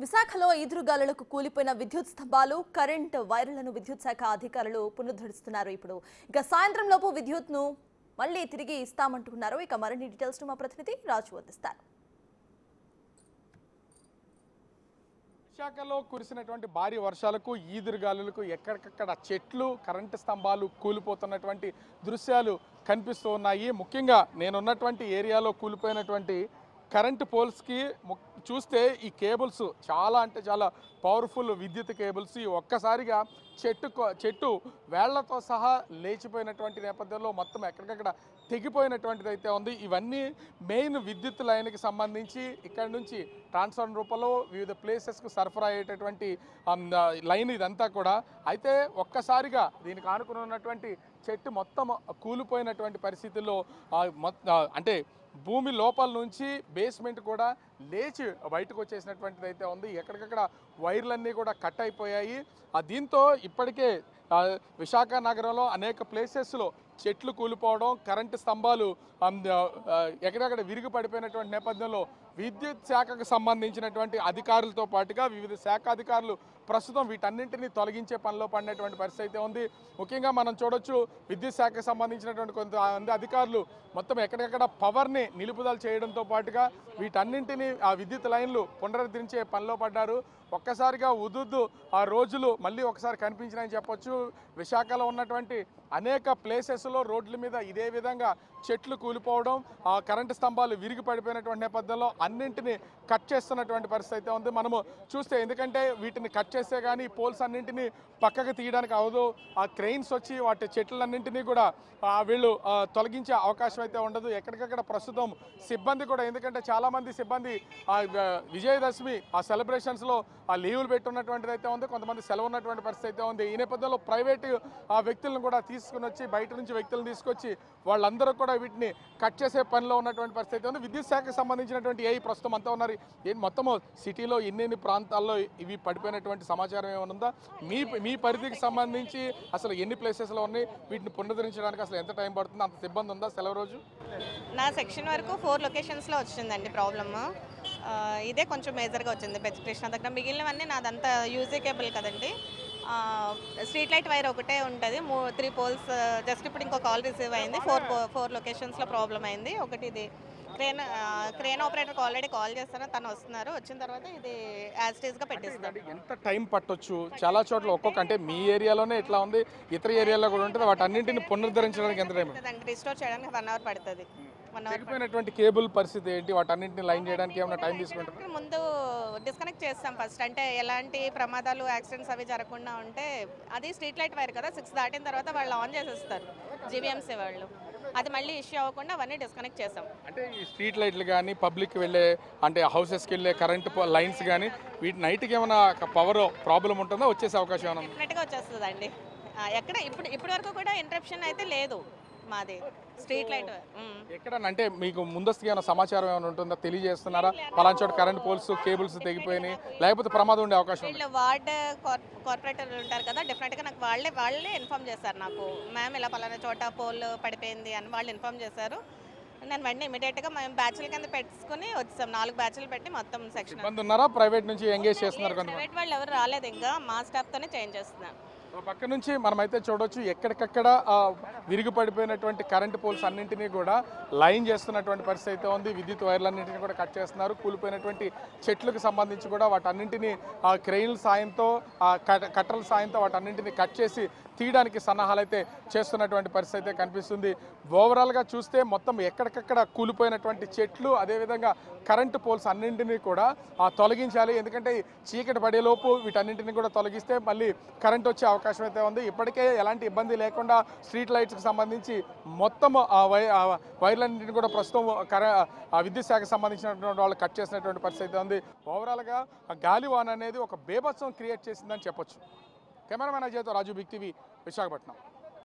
విశాఖలో ఈదురుగాలులకు కూలిపోయిన విద్యుత్ స్తంభాలు కరెంట్ వైర్లను విద్యుత్ శాఖ అధికారులు పునరుద్ధరిస్తున్నారు. ఇప్పుడు ఇక సాయంత్రం లోపు విద్యుత్ను మళ్ళీ తిరిగి ఇస్తామంటున్నారు. ఇక మరిన్ని డీటెయిల్స్ మా ప్రతినిధి రాజు అందిస్తారు. విశాఖలో కురిసినటువంటి భారీ వర్షాలకు ఈదురుగాలులకు ఎక్కడికక్కడ చెట్లు కరెంటు స్తంభాలు కూలిపోతున్నటువంటి దృశ్యాలు కనిపిస్తూ ఉన్నాయి. ముఖ్యంగా నేనున్నటువంటి ఏరియాలో కూలిపోయినటువంటి కరెంటు పోల్స్కి చూస్తే ఈ కేబుల్స్ చాలా అంటే చాలా పవర్ఫుల్ విద్యుత్ కేబుల్స్ ఒక్కసారిగా చెట్టు వేళ్లతో సహా లేచిపోయినటువంటి నేపథ్యంలో మొత్తం ఎక్కడికక్కడ తెగిపోయినటువంటిది అయితే ఉంది. ఇవన్నీ మెయిన్ విద్యుత్ లైన్కి సంబంధించి ఇక్కడ నుంచి ట్రాన్స్ఫార్మర్ రూపంలో వివిధ ప్లేసెస్కు సరఫరా అయ్యేటటువంటి లైన్ ఇదంతా కూడా. అయితే ఒక్కసారిగా దీనికి ఆనుకుని ఉన్నటువంటి చెట్టు మొత్తం కూలిపోయినటువంటి పరిస్థితుల్లో అంటే భూమి లోపల నుంచి బేస్మెంట్ కూడా లేచి బయటకు వచ్చేసినటువంటిది అయితే ఉంది. ఎక్కడికక్కడ వైర్లన్నీ కూడా కట్ అయిపోయాయి. దీంతో ఇప్పటికే విశాఖ నగరంలో అనేక ప్లేసెస్లో చెట్లు కూలిపోవడం, కరెంటు స్తంభాలు ఎక్కడెక్కడ విరిగి పడిపోయినటువంటి నేపథ్యంలో విద్యుత్ శాఖకు సంబంధించినటువంటి అధికారులతో పాటుగా వివిధ శాఖ అధికారులు ప్రస్తుతం వీటన్నింటినీ తొలగించే పనిలో పడినటువంటి పరిస్థితి అయితే ఉంది. ముఖ్యంగా మనం చూడొచ్చు, విద్యుత్ శాఖకు సంబంధించినటువంటి కొంతమంది అధికారులు మొత్తం ఎక్కడెక్కడ పవర్ని నిలుపుదల చేయడంతో పాటుగా వీటన్నింటినీ ఆ విద్యుత్ లైన్లు పునరుద్ధరించే పనిలో పడ్డారు. ఒక్కసారిగా ఉదుద్దు ఆ రోజులు మళ్ళీ ఒకసారి కనిపించినాయని చెప్పొచ్చు. విశాఖలో ఉన్నటువంటి అనేక ప్లేసెస్లో రోడ్ల మీద ఇదే విధంగా చెట్లు కూలిపోవడం, ఆ కరెంటు స్తంభాలు విరిగి పడిపోయినటువంటి నేపథ్యంలో అన్నింటినీ కట్ చేస్తున్నటువంటి పరిస్థితి అయితే ఉంది. మనము చూస్తే ఎందుకంటే వీటిని కట్ చేస్తే కానీ పోల్స్ అన్నింటినీ పక్కకు తీయడానికి అవదు. ఆ క్రెయిన్స్ వచ్చి వాటి చెట్లన్నింటినీ కూడా వీళ్ళు తొలగించే అవకాశం అయితే ఉండదు. ఎక్కడికక్కడ ప్రస్తుతం సిబ్బంది కూడా, ఎందుకంటే చాలామంది సిబ్బంది విజయదశమి ఆ సెలబ్రేషన్స్లో ఆ లీవులు పెట్టున్నటువంటిది అయితే ఉంది. కొంతమంది సెలవు ఉన్నటువంటి పరిస్థితి అయితే ఉంది. ఈ నేపథ్యంలో ప్రైవేటు వ్యక్తులను కూడా తీసుకుని వచ్చి బయట నుంచి వ్యక్తులను తీసుకొచ్చి వాళ్ళందరూ కూడా వీటిని కట్ చేసే పనిలో ఉన్నటువంటి పరిస్థితి ఉంది. విద్యుత్ శాఖకు సంబంధించినటువంటి ప్రస్తుతం అంతా ఉన్నారు. మొత్తము సిటీలో ఎన్ని ప్రాంతాల్లో ఇవి పడిపోయినటువంటి సమాచారం ఏమైనా ఉందా? మీ పరిధికి సంబంధించి అసలు ఎన్ని ప్లేసెస్లో ఉన్నాయి? వీటిని పునరుద్ధరించడానికి అసలు ఎంత టైం పడుతుంది? అంత సిబ్బంది ఉందా సెలవు రోజు? నా సెక్షన్ వరకు 4 లొకేషన్స్లో వచ్చిందండి ప్రాబ్లమ్. ఇదే కొంచెం మేజర్గా వచ్చింది కృష్ణ దగ్గర. మిగిలినవన్నీ నాదంతా యూజే కేబుల్ కదండి. స్ట్రీట్ లైట్ వైర్ ఒకటే ఉంటుంది. 3 పోల్స్ జస్ట్ ఇప్పుడు ఇంకో కాల్ రిసీవ్ అయింది. 4 లొకేషన్స్లో ప్రాబ్లం అయింది. ఒకటి ఇది క్రేన్ ఆపరేటర్కి ఆల్రెడీ కాల్ చేస్తాను, తను వస్తున్నారు. వచ్చిన తర్వాత ఇది యాజ్ టీజ్గా పెట్టిస్తారు. ఎంత టైం పట్టొచ్చు? చాలా చోట్ల ఒక్కొక్క, అంటే మీ ఏరియాలోనే ఇట్లా ఉంది, ఇతర ఏరియాలో కూడా ఉంటుంది. వాటి అన్నింటిని పునరుద్ధరించడానికి ఎంత టైం? రిస్టోర్ చేయడానికి 1 అవర్ పడుతుంది. అయిపోయినటువంటి కేబుల్ పరిస్థితి ఏంటి? వాటి అన్నింటిని లైన్ చేయడానికి ఏమైనా టైం తీసుకుంటారు? ముందు డిస్కనెక్ట్ చేస్తాం ఫస్ట్, అంటే ఎలాంటి ప్రమాదాలు యాక్సిడెంట్స్ అవి జరగకుండా ఉంటే. అది స్ట్రీట్ లైట్ వైర్ కదా, 6 దాటిన తర్వాత వాళ్ళు ఆన్ చేసేస్తారు జీవీఎంసీ వాళ్ళు. అది మళ్ళీ ఇష్యూ అవ్వకుండా అవన్నీ డిస్కనెక్ట్ చేస్తాం. అంటే ఈ స్ట్రీట్ లైట్లు కానీ పబ్లిక్ వెళ్ళే, అంటే హౌసెస్కి వెళ్ళే కరెంట్ లైన్స్ కానీ వీటి నైట్కి ఏమైనా పవర్ ప్రాబ్లం ఉంటుందో వచ్చేసే అవకాశం ఏమైనా? డెఫినెట్గా వచ్చేస్తుందండి. ఎక్కడ ఇప్పటి వరకు కూడా ఇంటరప్షన్ అయితే లేదు మాది స్ట్రీట్ లైట్. ఎక్కడ అంటే మీకు ముందస్తుగా ఏమైనా సమాచారం ఏమైనా ఉంటుందా? తెలియజేస్తున్నారా పలానా చోట కరెంట్ పోల్స్ కేబుల్స్ తెగిపోయినాయి, లేకపోతే ప్రమాదం ఉండే అవకాశం? వీళ్ళు వార్డ్ కార్పొరేటర్ ఉంటారు కదా, డెఫినెట్గా నాకు వాళ్ళే ఇన్ఫామ్ చేస్తారు. నాకు మ్యామ్ ఇలా పలానా చోట పోల్ పడిపోయింది అని వాళ్ళు ఇన్ఫామ్ చేశారు. నేను వెంటనే ఇమీడియట్గా మేము బ్యాచ్ల కింద పెట్టుకుని వచ్చాం. 4 బ్యాచ్లు పెట్టి మొత్తం సెక్షన్. ఇబ్బంది ఉన్నారా? ప్రైవేట్ నుంచి ఎంగేజ్ చేస్తున్నారు? ప్రైవేట్ వాళ్ళు ఎవరు రాలేదు, ఇంకా మా స్టాఫ్తోనే చేంజ్ చేస్తున్నాను. పక్క నుంచి మనమైతే చూడవచ్చు, ఎక్కడికక్కడ విరిగి పడిపోయినటువంటి కరెంటు పోల్స్ అన్నింటినీ కూడా లైన్ చేస్తున్నటువంటి పరిస్థితి అయితే ఉంది. విద్యుత్ వైర్లన్నింటినీ కూడా కట్ చేస్తున్నారు. కూలిపోయినటువంటి చెట్లకు సంబంధించి కూడా వాటన్నింటినీ క్రెయిన్ల సాయంతో, కట్టర్ల సాయంతో వాటన్నింటినీ కట్ చేసి తీయడానికి సన్నాహాలు అయితే చేస్తున్నటువంటి పరిస్థితి అయితే కనిపిస్తుంది. ఓవరాల్గా చూస్తే మొత్తం ఎక్కడికక్కడ కూలిపోయినటువంటి చెట్లు, అదేవిధంగా కరెంటు పోల్స్ అన్నింటినీ కూడా తొలగించాలి. ఎందుకంటే చీకటి పడేలోపు వీటన్నింటినీ కూడా తొలగిస్తే మళ్ళీ కరెంట్ వచ్చే అవకాశం అయితే ఉంది. ఇప్పటికే ఎలాంటి ఇబ్బంది లేకుండా స్ట్రీట్ లైట్స్కి సంబంధించి మొత్తం వైర్లన్నింటినీ కూడా ప్రస్తుతం విద్యుత్ శాఖకు సంబంధించినటువంటి వాళ్ళు కట్ చేసినటువంటి పరిస్థితి అయితే ఉంది. ఓవరాల్గా గాలివాన అనేది ఒక బేభత్సం క్రియేట్ చేసిందని చెప్పొచ్చు. కెమెరామెన్ అజయ్తో రాజు, బిగ్ టీవీ, విశాఖపట్నం.